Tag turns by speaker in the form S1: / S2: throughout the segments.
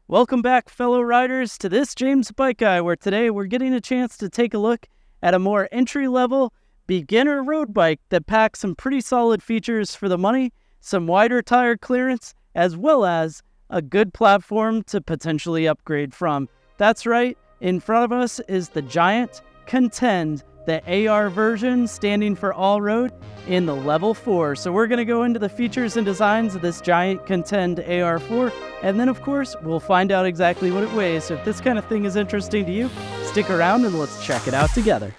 S1: Welcome back, fellow riders, to this James Bike Guy, where today we're getting a chance to take a look at a more entry-level beginner road bike that packs some pretty solid features for the money, some wider tire clearance, as well as a good platform to potentially upgrade from. That's right, in front of us is the Giant Contend, the AR version standing for all-road in the level 4. So we're going to go into the features and designs of this Giant Contend AR4, and then of course we'll find out exactly what it weighs. So if this kind of thing is interesting to you, stick around and let's check it out together.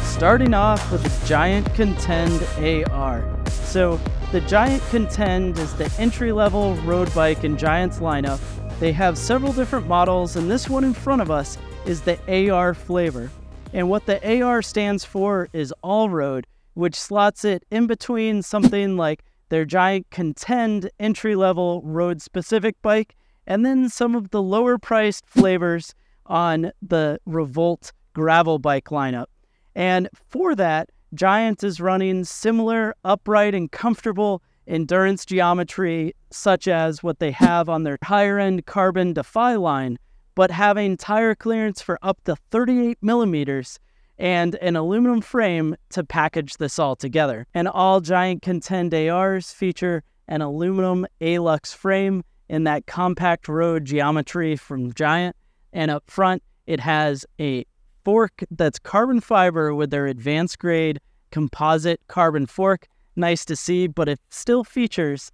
S1: Starting off with the Giant Contend AR. So the Giant Contend is the entry-level road bike in Giant's lineup. They have several different models, and this one in front of us is the AR flavor. And what the AR stands for is all-road, which slots it in between something like their Giant Contend entry-level road-specific bike, and then some of the lower-priced flavors on the Revolt gravel bike lineup. And for that, Giant is running similar upright and comfortable endurance geometry, such as what they have on their higher-end Carbon Defy line, but having tire clearance for up to 38 millimeters and an aluminum frame to package this all together. And all Giant Contend ARs feature an aluminum Alux frame in that compact road geometry from Giant. And up front, it has a fork that's carbon fiber with their advanced grade composite carbon fork. Nice to see, but it still features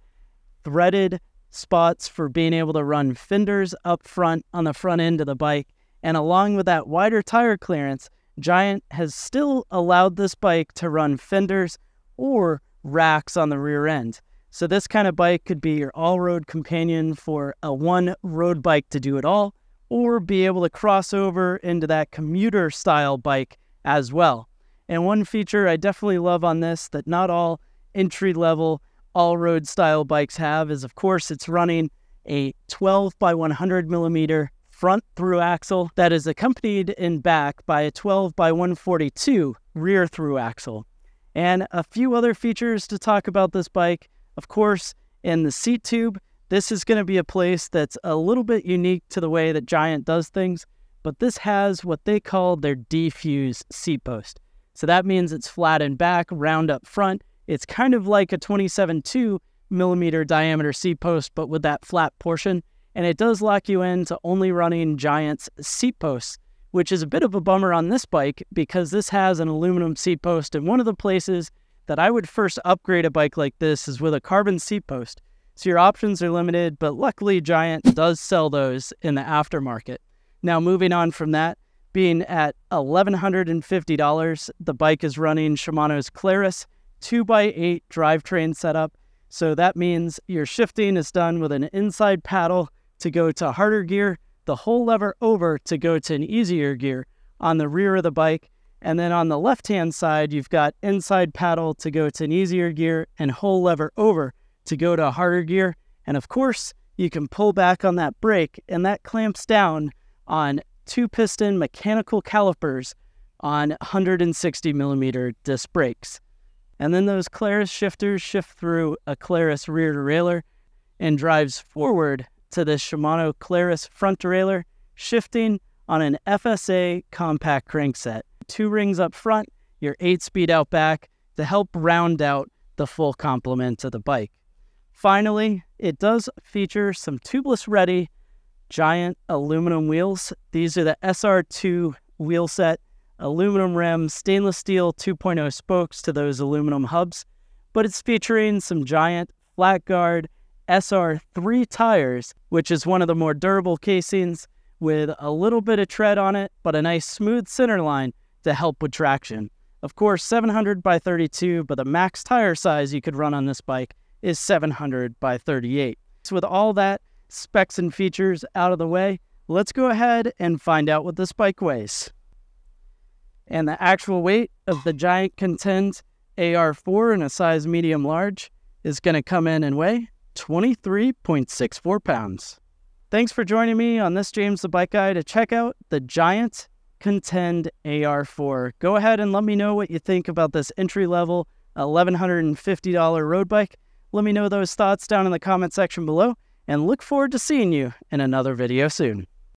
S1: threaded spots for being able to run fenders up front on the front end of the bike. And along with that wider tire clearance, Giant has still allowed this bike to run fenders or racks on the rear end. So this kind of bike could be your all-road companion for a one road bike to do it all, or be able to cross over into that commuter style bike as well. And one feature I definitely love on this that not all entry-level all-road style bikes have is, of course, it's running a 12 by 100 millimeter front Thru-Axle that is accompanied in back by a 12 by 142 rear Thru-Axle. And a few other features to talk about this bike. Of course, in the seat tube, this is going to be a place that's a little bit unique to the way that Giant does things, but this has what they call their defuse seat post. So that means it's flat in back, round up front. It's kind of like a 27.2 millimeter diameter seat post, but with that flat portion. And it does lock you into only running Giant's seat posts, which is a bit of a bummer on this bike because this has an aluminum seat post. And one of the places that I would first upgrade a bike like this is with a carbon seat post. So your options are limited, but luckily Giant does sell those in the aftermarket. Now moving on from that, being at $1,150, the bike is running Shimano's Claris 2x8 drivetrain setup. So that means your shifting is done with an inside paddle to go to harder gear, the whole lever over to go to an easier gear on the rear of the bike. And then on the left-hand side, you've got inside paddle to go to an easier gear and whole lever over to go to a harder gear. And of course, you can pull back on that brake, and that clamps down on 2-piston mechanical calipers on 160 millimeter disc brakes. And then those Claris shifters shift through a Claris rear derailleur and drives forward to this Shimano Claris front derailleur, shifting on an FSA compact crankset. 2 rings up front, your 8-speed out back to help round out the full complement of the bike. Finally, it does feature some tubeless ready Giant aluminum wheels. These are the SR2 wheel set. Aluminum rims, stainless steel 2.0 spokes to those aluminum hubs, but it's featuring some Giant flat guard SR3 tires, which is one of the more durable casings with a little bit of tread on it, but a nice smooth center line to help with traction. Of course, 700 by 32, but the max tire size you could run on this bike is 700 by 38. So with all that specs and features out of the way, let's go ahead and find out what this bike weighs. And the actual weight of the Giant Contend AR4 in a size medium large is going to come in and weigh 23.64 pounds. Thanks for joining me on this James the Bike Guy to check out the Giant Contend AR4. Go ahead and let me know what you think about this entry-level $1,150 road bike. Let me know those thoughts down in the comment section below, and look forward to seeing you in another video soon.